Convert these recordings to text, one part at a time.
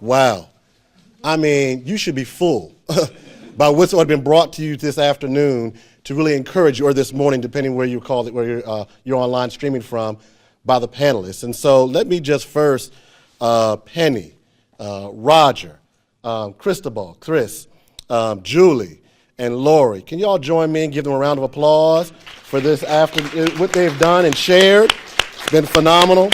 Wow. I mean, you should be full by what's been brought to you this afternoon to really encourage you, or this morning, depending where you call it, where you're online streaming from, by the panelists. And so let me just first, Penny, Roger, Cristobal, Chris, Julie, and Lori. Can you all join me and give them a round of applause for this what they've done and shared? It's been phenomenal.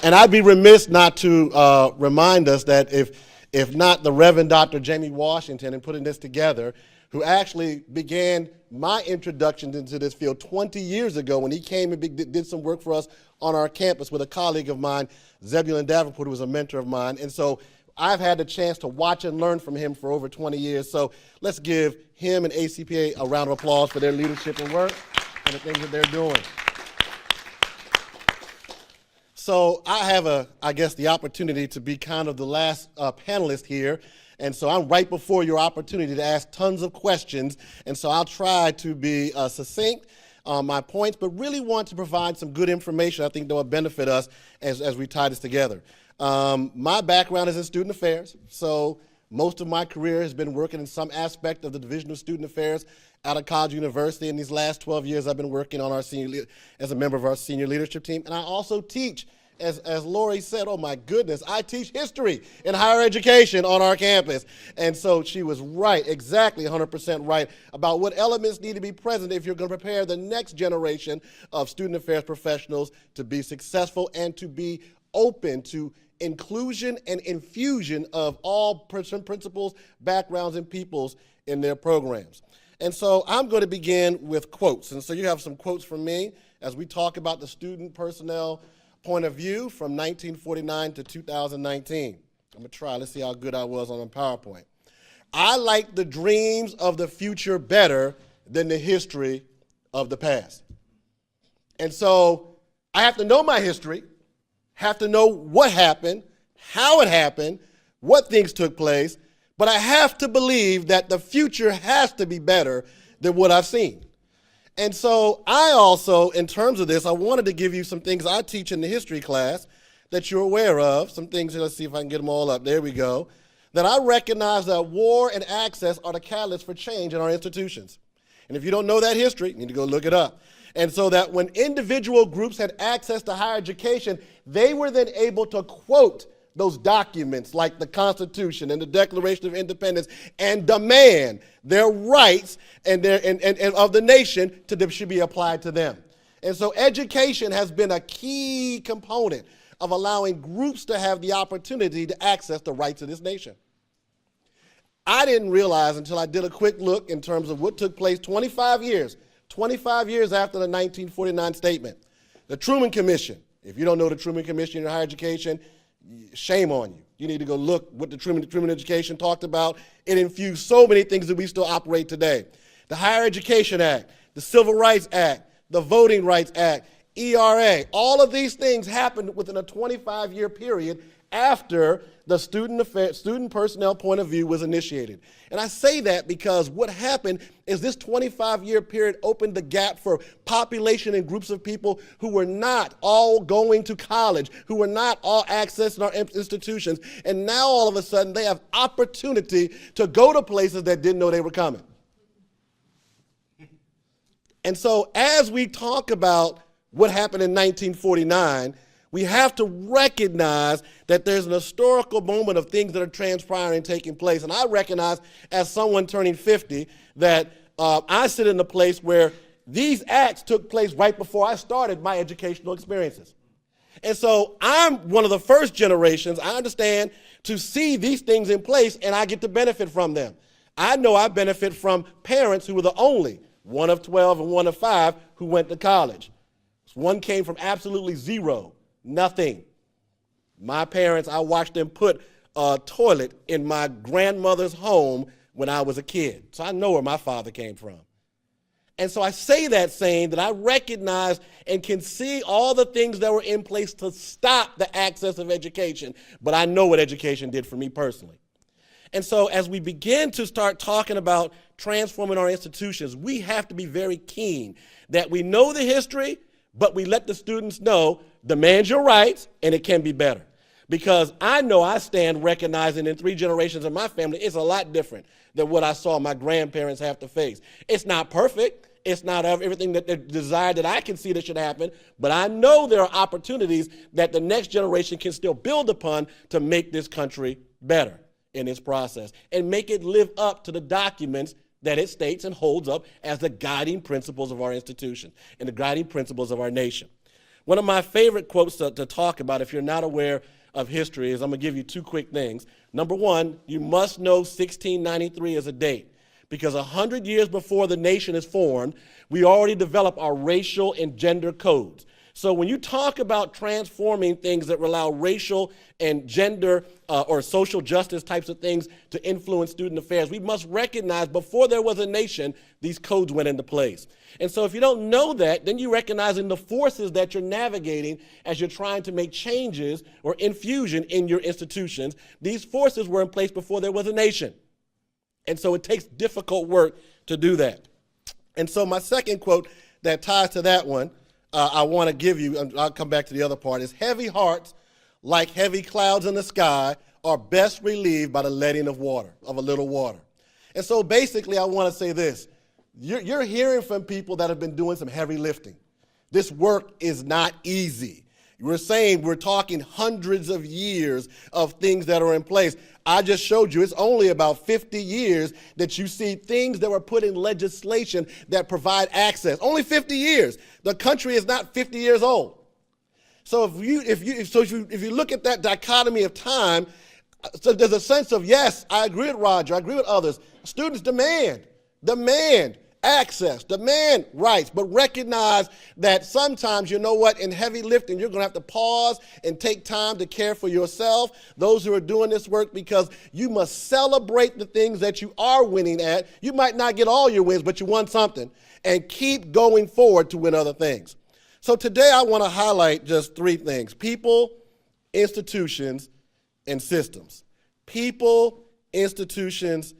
And I'd be remiss not to remind us that if not the Reverend Dr. Jamie Washington in putting this together, who actually began my introduction into this field 20 years ago when he came and did some work for us on our campus with a colleague of mine, Zebulon Davenport, who was a mentor of mine. And so I've had the chance to watch and learn from him for over 20 years. So let's give him and ACPA a round of applause for their leadership and work and the things that they're doing. So I have, I guess, the opportunity to be kind of the last panelist here. And so I'm right before your opportunity to ask tons of questions. And so I'll try to be succinct on my points, but really want to provide some good information I think that will benefit us as we tie this together. My background is in student affairs. So most of my career has been working in some aspect of the Division of Student Affairs out of College University. In these last 12 years, I've been working on our as a member of our senior leadership team. And I also teach, as Lori said, oh my goodness, I teach history in higher education on our campus. And so she was right, exactly 100% right, about what elements need to be present if you're going to prepare the next generation of student affairs professionals to be successful and to be open to inclusion and infusion of all principles, backgrounds, and peoples in their programs. And so I'm going to begin with quotes. And so you have some quotes from me as we talk about the student personnel point of view from 1949 to 2019. I'm going to try. Let's see how good I was on a PowerPoint. I like the dreams of the future better than the history of the past. And so I have to know my history, have to know what happened, how it happened, what things took place, but I have to believe that the future has to be better than what I've seen. And so I also, in terms of this, I wanted to give you some things I teach in the history class that you're aware of, some things, let's see if I can get them all up, there we go, that I recognize that war and access are the catalyst for change in our institutions. And if you don't know that history, you need to go look it up. And so that when individual groups had access to higher education, they were then able to quote those documents like the Constitution and the Declaration of Independence and demand their rights and of the nation should be applied to them. And so education has been a key component of allowing groups to have the opportunity to access the rights of this nation. I didn't realize until I did a quick look in terms of what took place 25 years after the 1949 statement. The Truman Commission. If you don't know the Truman Commission in higher education, shame on you. You need to go look what the Truman Education talked about. It infused so many things that we still operate today. The Higher Education Act, the Civil Rights Act, the Voting Rights Act, ERA, all of these things happened within a 25-year period after the student personnel point of view was initiated. And I say that because what happened is this 25-year period opened the gap for population and groups of people who were not all going to college, who were not all accessing our institutions. And now all of a sudden they have opportunity to go to places that didn't know they were coming. And so as we talk about what happened in 1949, we have to recognize that there's an historical moment of things that are transpiring and taking place. And I recognize, as someone turning 50, that I sit in a place where these acts took place right before I started my educational experiences. And so I'm one of the first generations, I understand, to see these things in place, and I get to benefit from them. I know I benefit from parents who were the only, one of 12 and one of 5, who went to college. One came from absolutely zero. Nothing. My parents, I watched them put a toilet in my grandmother's home when I was a kid. So I know where my father came from. And so I say that saying that I recognize and can see all the things that were in place to stop the access of education, but I know what education did for me personally. And so as we begin to start talking about transforming our institutions, we have to be very keen that we know the history, but we let the students know, demand your rights, and it can be better. Because I know I stand recognizing in 3 generations of my family, it's a lot different than what I saw my grandparents have to face. It's not perfect. It's not everything that they desire that I can see that should happen, but I know there are opportunities that the next generation can still build upon to make this country better in its process and make it live up to the documents that it states and holds up as the guiding principles of our institution and the guiding principles of our nation. One of my favorite quotes to talk about, if you're not aware of history, is I'm going to give you 2 quick things. Number 1, you must know 1693 as a date, because 100 years before the nation is formed, we already developed our racial and gender codes. So when you talk about transforming things that allow racial and gender or social justice types of things to influence student affairs, we must recognize before there was a nation, these codes went into place. And so if you don't know that, then you're recognizing the forces that you're navigating as you're trying to make changes or infusion in your institutions. These forces were in place before there was a nation. And so it takes difficult work to do that. And so my second quote that ties to that one, I want to give you, and I'll come back to the other part, is heavy hearts, like heavy clouds in the sky, are best relieved by the letting of water, of a little water. And so basically I want to say this. You're hearing from people that have been doing some heavy lifting. This work is not easy. We're talking hundreds of years of things that are in place. I just showed you it's only about 50 years that you see things that were put in legislation that provide access. Only 50 years. The country is not 50 years old. So if you look at that dichotomy of time, so there's a sense of, yes, I agree with Roger, I agree with others. Students demand access, demand rights, but recognize that sometimes, you know what, in heavy lifting, you're going to have to pause and take time to care for yourself, those who are doing this work, because you must celebrate the things that you are winning at. You might not get all your wins, but you won something, and keep going forward to win other things. So today I want to highlight just 3 things: people, institutions, and systems. People, institutions,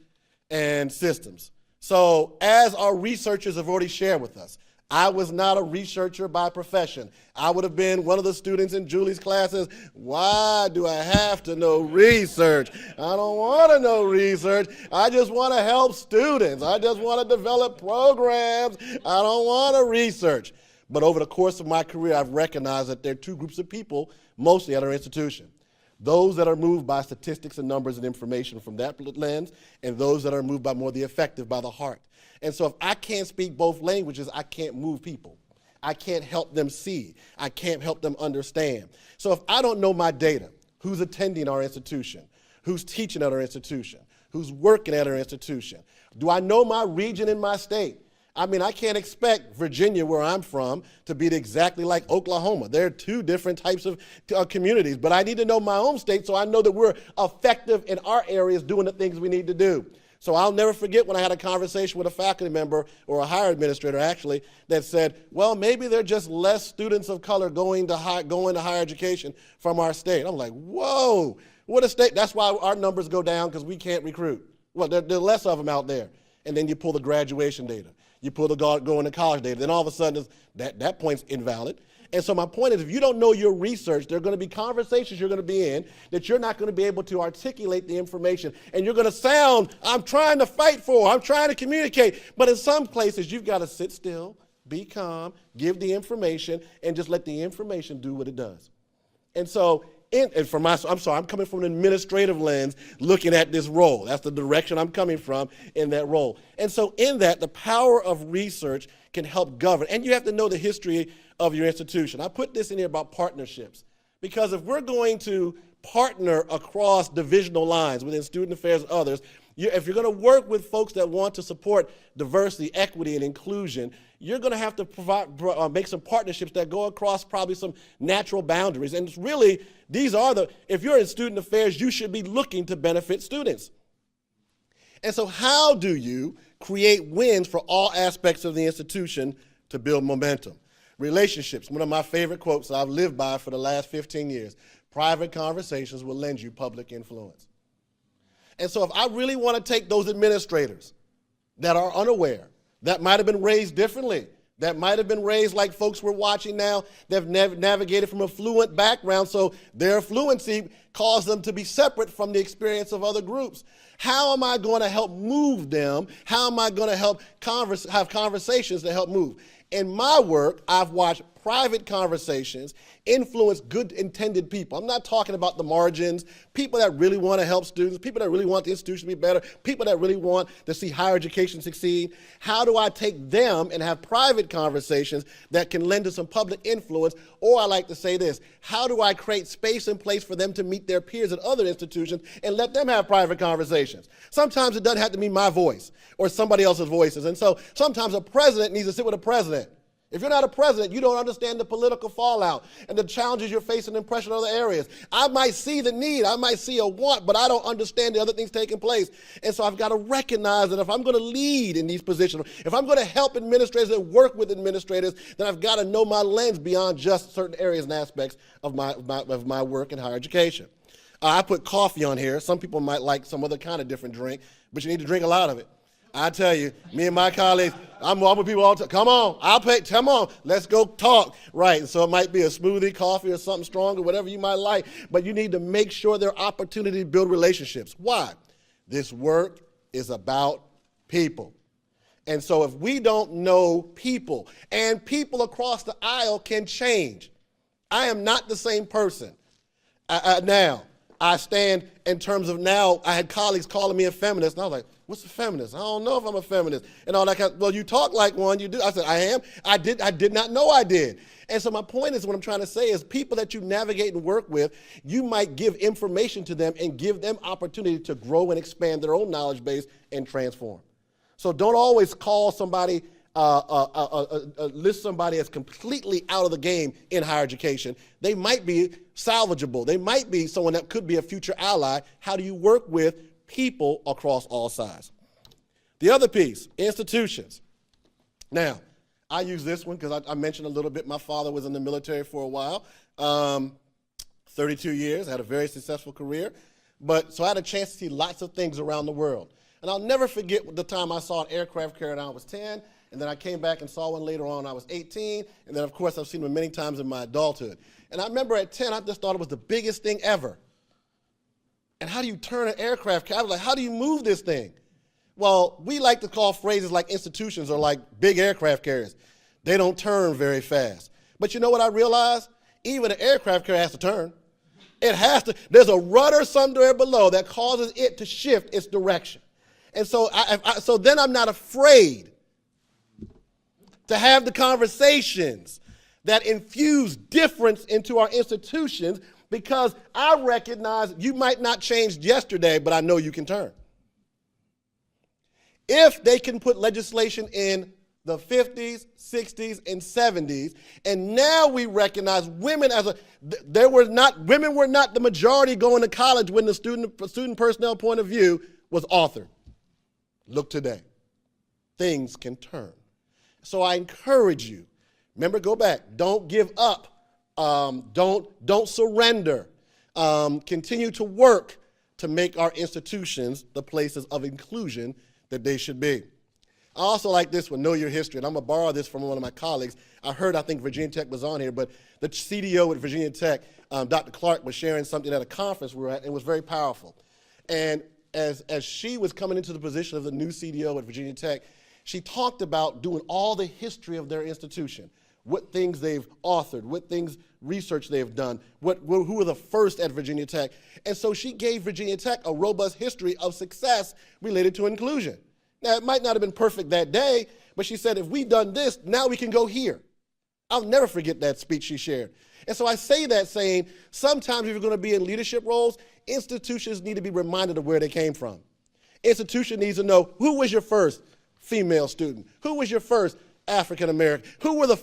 and systems. So as our researchers have already shared with us, I was not a researcher by profession. I would have been one of the students in Julie's classes. Why do I have to know research? I don't want to know research. I just want to help students. I just want to develop programs. I don't want to research. But over the course of my career, I've recognized that there are 2 groups of people, mostly at our institution. Those that are moved by statistics and numbers and information from that lens, and those that are moved by more the effective, by the heart. And so if I can't speak both languages, I can't move people. I can't help them see. I can't help them understand. So if I don't know my data, who's attending our institution, who's teaching at our institution, who's working at our institution, do I know my region in my state? I mean, I can't expect Virginia, where I'm from, to be exactly like Oklahoma. There are 2 different types of communities, but I need to know my own state so I know that we're effective in our areas doing the things we need to do. So I'll never forget when I had a conversation with a faculty member, or a higher administrator actually, that said, well, maybe there are just less students of color going to higher education from our state. I'm like, whoa, what a state. That's why our numbers go down, because we can't recruit. Well, there are less of them out there. And then you pull the graduation data. You pull the going to college data. Then all of a sudden, that point's invalid. And so my point is, if you don't know your research, there are going to be conversations you're going to be in that you're not going to be able to articulate the information. And you're going to sound, I'm trying to fight for, I'm trying to communicate. But in some places, you've got to sit still, be calm, give the information, and just let the information do what it does. And so, I'm coming from an administrative lens looking at this role. That's the direction I'm coming from in that role. And so in that, the power of research can help govern. And you have to know the history of your institution. I put this in here about partnerships, because if we're going to partner across divisional lines within student affairs and others, if you're going to work with folks that want to support diversity, equity, and inclusion, you're going to have to make some partnerships that go across probably some natural boundaries. And it's really, if you're in student affairs, you should be looking to benefit students. And so how do you create wins for all aspects of the institution to build momentum? Relationships, one of my favorite quotes I've lived by for the last 15 years. Private conversations will lend you public influence. And so if I really want to take those administrators that are unaware, that might have been raised differently that might have been raised like folks we're watching now. They've navigated from a fluent background, so their fluency caused them to be separate from the experience of other groups. How am I going to help move them? How am I going to help have conversations to help move? In my work, I've watched private conversations influence good intended people. I'm not talking about the margins, people that really want to help students, people that really want the institution to be better, people that really want to see higher education succeed. How do I take them and have private conversations that can lend to some public influence? Or I like to say this, how do I create space and place for them to meet their peers at other institutions and let them have private conversations? Sometimes it doesn't have to be my voice or somebody else's voices. And so sometimes a president needs to sit with a president. If you're not a president, you don't understand the political fallout and the challenges you're facing in pressure in other areas. I might see the need, I might see a want, but I don't understand the other things taking place. And so I've got to recognize that if I'm going to lead in these positions, if I'm going to help administrators and work with administrators, then I've got to know my lens beyond just certain areas and aspects of my work in higher education. I put coffee on here. Some people might like some other kind of different drink, but you need to drink a lot of it. I tell you, me and my colleagues, I'm with people all the time. Come on, I'll pay, come on, let's go talk. Right, and so it might be a smoothie, coffee, or something stronger, whatever you might like, but you need to make sure there are opportunities to build relationships. Why? This work is about people. And so if we don't know people, and people across the aisle can change. I am not the same person now. I stand in terms of now, I had colleagues calling me a feminist, and I was like, what's a feminist? I don't know if I'm a feminist. And all that kind of, well, you talk like one, you do. I said, I am. I did not know I did. And so my point is, what I'm trying to say is people that you navigate and work with, you might give information to them and give them opportunity to grow and expand their own knowledge base and transform. So don't always call somebody, list somebody as completely out of the game in higher education. They might be salvageable. They might be someone that could be a future ally. How do you work with people across all sides? The other piece, institutions. Now, I use this one because I mentioned a little bit, my father was in the military for a while, 32 years, had a very successful career. So I had a chance to see lots of things around the world. And I'll never forget the time I saw an aircraft carrier when I was 10, and then I came back and saw one later on when I was 18, and then of course I've seen them many times in my adulthood. And I remember at 10, I just thought it was the biggest thing ever. And how do you turn an aircraft carrier? I was like, how do you move this thing? Well, we like to call phrases like institutions or like big aircraft carriers. They don't turn very fast. But you know what I realized? Even an aircraft carrier has to turn. It has to. There's a rudder somewhere below that causes it to shift its direction. And so, so then I'm not afraid to have the conversations that infuse difference into our institutions, because I recognize you might not change yesterday, but I know you can turn. If they can put legislation in the 50s, 60s, and 70s, and now we recognize women women were not the majority going to college when the student personnel point of view was authored. Look today. Things can turn. So I encourage you, remember, go back, don't give up, don't surrender, continue to work to make our institutions the places of inclusion that they should be. I also like this one, know your history, and I'm going to borrow this from one of my colleagues. I think Virginia Tech was on here, but the CDO at Virginia Tech, Dr. Clark, was sharing something at a conference we were at, and it was very powerful. And as she was coming into the position of the new CDO at Virginia Tech, she talked about doing all the history of their institution, what things they've authored, what things research they've done, who were the first at Virginia Tech. And so she gave Virginia Tech a robust history of success related to inclusion. Now, it might not have been perfect that day, but she said, if we've done this, now we can go here. I'll never forget that speech she shared. And so I say that saying, sometimes if you're going to be in leadership roles, institutions need to be reminded of where they came from. Institution needs to know, who was your first female student? Who was your first African American? Who was the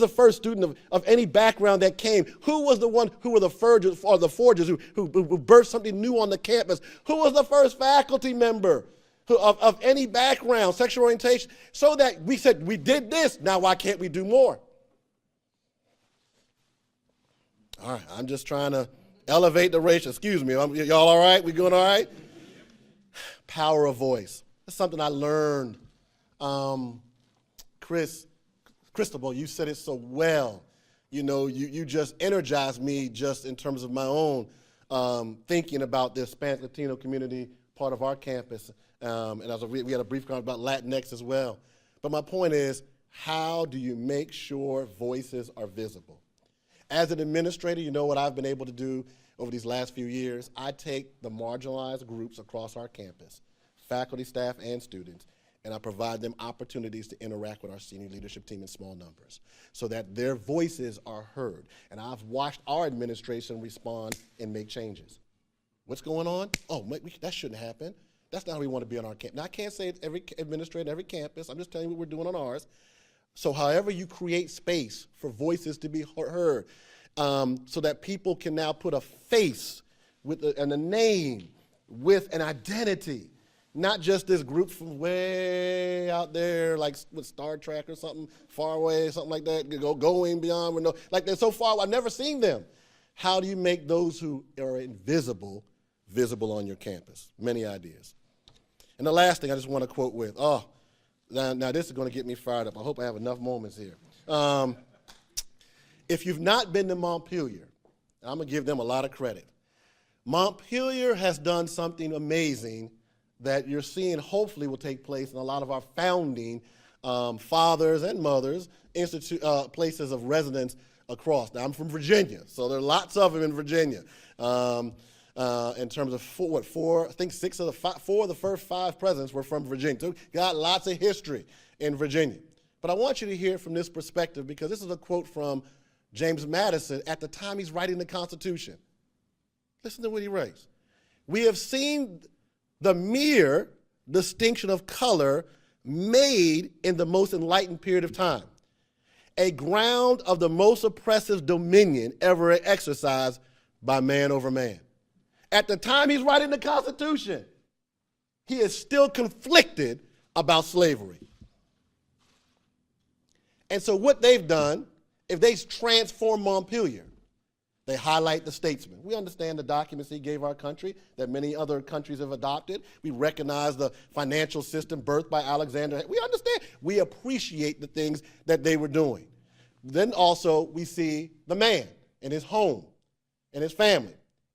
first student of any background that came? Who was the one who were the forgers who birthed something new on the campus? Who was the first faculty member of any background, sexual orientation? So that we said, we did this, now why can't we do more? All right, I'm just trying to elevate the ratio. Excuse me, y'all all right? We doing all right? Power of voice. That's something I learned. Chris Cristobal, you said it so well. You know, you just energized me just in terms of my own thinking about the Hispanic Latino community part of our campus. And we had a brief conversation about Latinx as well. But my point is, how do you make sure voices are visible? As an administrator, you know what I've been able to do over these last few years? I take the marginalized groups across our campus, faculty, staff, and students, and I provide them opportunities to interact with our senior leadership team in small numbers so that their voices are heard. And I've watched our administration respond and make changes. What's going on? Oh, that shouldn't happen. That's not how we want to be on our campus. Now, I can't say it's every administrator, every campus. I'm just telling you what we're doing on ours. So however you create space for voices to be heard, so that people can now put a face and a name with an identity. Not just this group from way out there, like with Star Trek or something, far away, something like that, going beyond, like they're so far, I've never seen them. How do you make those who are invisible, visible on your campus? Many ideas. And the last thing I just want to quote with, now this is going to get me fired up. I hope I have enough moments here. If you've not been to Montpelier, I'm going to give them a lot of credit. Montpelier has done something amazing that you're seeing hopefully will take place in a lot of our founding fathers and mothers, places of residence across. Now, I'm from Virginia, so there are lots of them in Virginia. In terms of four, I think four of the first 5 presidents were from Virginia. So got lots of history in Virginia. But I want you to hear it from this perspective because this is a quote from James Madison at the time he's writing the Constitution. Listen to what he writes. We have seen the mere distinction of color made in the most enlightened period of time, a ground of the most oppressive dominion ever exercised by man over man. At the time he's writing the Constitution, he is still conflicted about slavery. And so what they've done, if they transform Montpelier, they highlight the statesman. We understand the documents he gave our country that many other countries have adopted. We recognize the financial system birthed by Alexander. We understand. We appreciate the things that they were doing. Then also we see the man and his home and his family.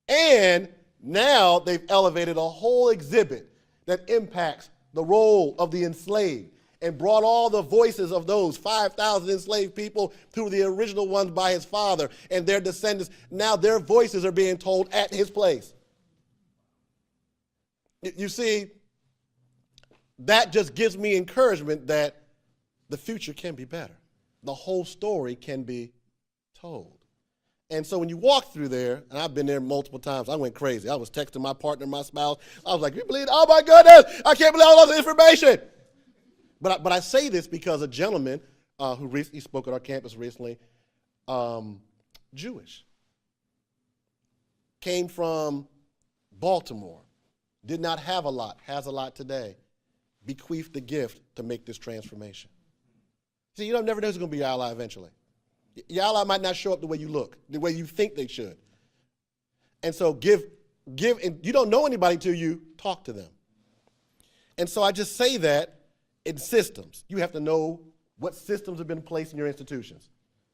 And now they've elevated a whole exhibit that impacts the role of the enslaved and brought all the voices of those 5,000 enslaved people to the original ones by his father and their descendants. Now their voices are being told at his place. You see, that just gives me encouragement that the future can be better. The whole story can be told. And so when you walk through there, and I've been there multiple times, I went crazy. I was texting my partner, my spouse. I was like, you believe, oh my goodness, I can't believe all this information. But I say this because a gentleman who recently spoke at our campus recently, Jewish, came from Baltimore, did not have a lot, has a lot today, bequeathed the gift to make this transformation. See, you never know who's going to be your ally eventually. Your ally might not show up the way you look, the way you think they should. And so give, and you don't know anybody till you talk to them. And so I just say that in systems. You have to know what systems have been placed in your institutions.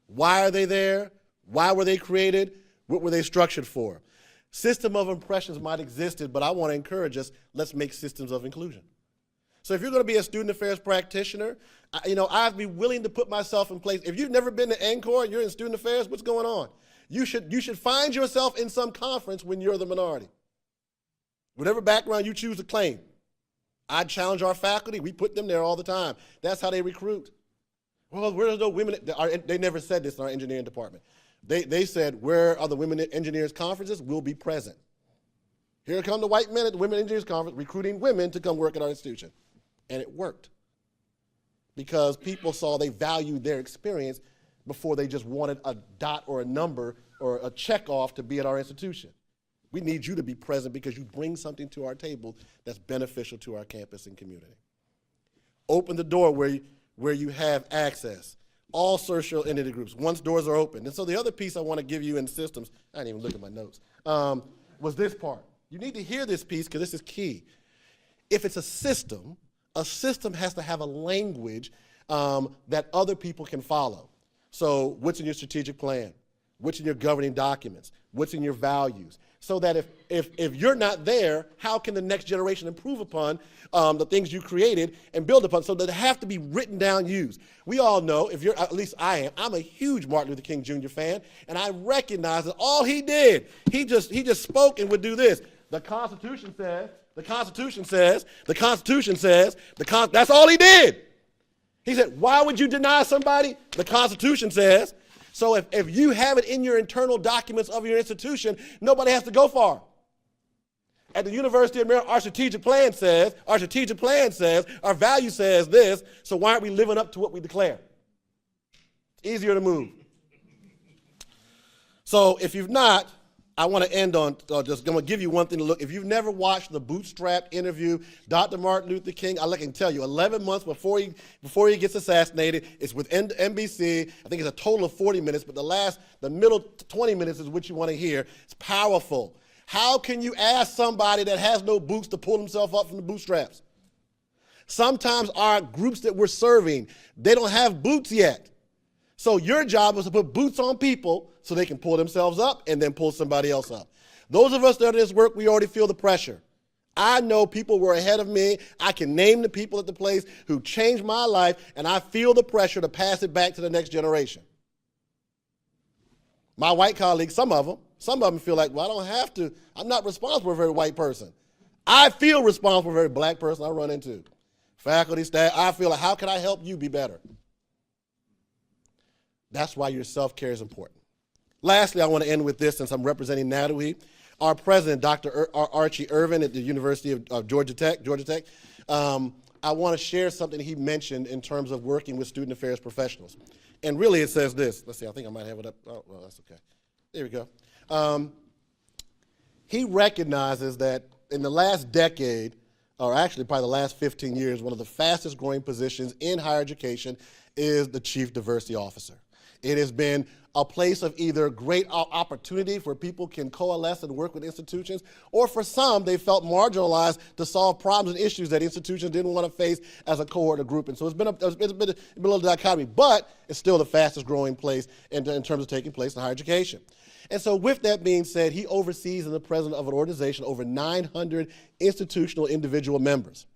Why are they there? Why were they created? What were they structured for? System of impressions might have existed, but I want to encourage us, let's make systems of inclusion. So if you're going to be a student affairs practitioner, I'd be willing to put myself in place. If you've never been to NCORE and you're in student affairs, what's going on? You should find yourself in some conference when you're the minority. Whatever background you choose to claim. I challenge our faculty. We put them there all the time. That's how they recruit. Well, where's no women? They never said this in our engineering department. They said, where are the women engineers conferences? We'll be present. Here come the white men at the Women Engineers Conference recruiting women to come work at our institution. And it worked. Because people saw they valued their experience before they just wanted a dot or a number or a check off to be at our institution. We need you to be present because you bring something to our table that's beneficial to our campus and community. Open the door where you have access. All social entity groups, once doors are open. And so the other piece I want to give you in systems, I didn't even look at my notes, was this part. You need to hear this piece because this is key. If it's a system has to have a language that other people can follow. So what's in your strategic plan? What's in your governing documents? What's in your values? So that if you're not there, how can the next generation improve upon the things you created and build upon? So that they have to be written down, used. We all know, if you're, at least I am, I'm a huge Martin Luther King Jr. fan, and I recognize that all he did, he just spoke and would do this. The Constitution says, the Constitution says, the Constitution says, that's all he did. He said, why would you deny somebody? The Constitution says. So if you have it in your internal documents of your institution, nobody has to go far. At the University of Maryland, our strategic plan says, our value says this, so why aren't we living up to what we declare? It's easier to move. So if you've not, I want to end on, I'm going to give you one thing to look. If you've never watched the Bootstrap interview, Dr. Martin Luther King, I can tell you, 11 months before he gets assassinated, it's with NBC. I think it's a total of 40 minutes, but the middle 20 minutes is what you want to hear. It's powerful. How can you ask somebody that has no boots to pull himself up from the bootstraps? Sometimes our groups that we're serving, they don't have boots yet. So your job is to put boots on people so they can pull themselves up and then pull somebody else up. Those of us that are in this work, we already feel the pressure. I know people were ahead of me. I can name the people at the place who changed my life, and I feel the pressure to pass it back to the next generation. My white colleagues, some of them feel like, well, I don't have to. I'm not responsible for a very white person. I feel responsible for a very black person I run into. Faculty, staff, I feel like, how can I help you be better? That's why your self-care is important. Lastly, I want to end with this, since I'm representing Natalie. Our president, Dr. Archie Irvin at the University of Georgia Tech, I want to share something he mentioned in terms of working with student affairs professionals. And really it says this. Let's see, I think I might have it up. Oh, well, that's okay. There we go. He recognizes that in the last decade, or actually probably the last 15 years, one of the fastest growing positions in higher education is the Chief Diversity Officer. It has been a place of either great opportunity where people can coalesce and work with institutions, or for some, they felt marginalized to solve problems and issues that institutions didn't want to face as a cohort or group. And so it's been a little dichotomy, but it's still the fastest growing place in terms of taking place in higher education. And so with that being said, he oversees and the president of an organization over 900 institutional individual members.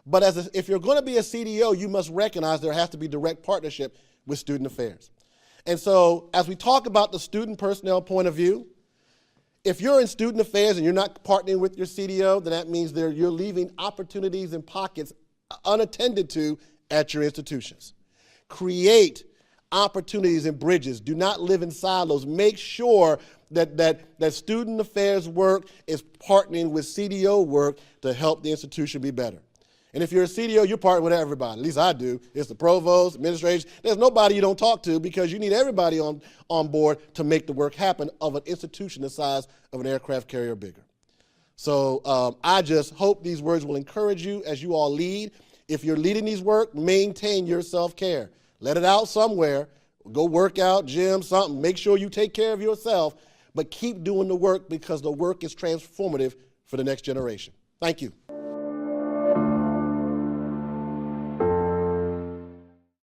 But if you're going to be a CDO, you must recognize there has to be direct partnership with student affairs. And so as we talk about the student personnel point of view, if you're in student affairs and you're not partnering with your CDO, then that means you're leaving opportunities and pockets unattended to at your institutions. Create opportunities and bridges. Do not live in silos. Make sure that student affairs work is partnering with CDO work to help the institution be better. And if you're a CDO, you partner with everybody. At least I do. It's the provost, administration. There's nobody you don't talk to because you need everybody on board to make the work happen of an institution the size of an aircraft carrier or bigger. So I just hope these words will encourage you as you all lead. If you're leading these work, maintain your self-care. Let it out somewhere. Go work out, gym, something. Make sure you take care of yourself, but keep doing the work because the work is transformative for the next generation. Thank you.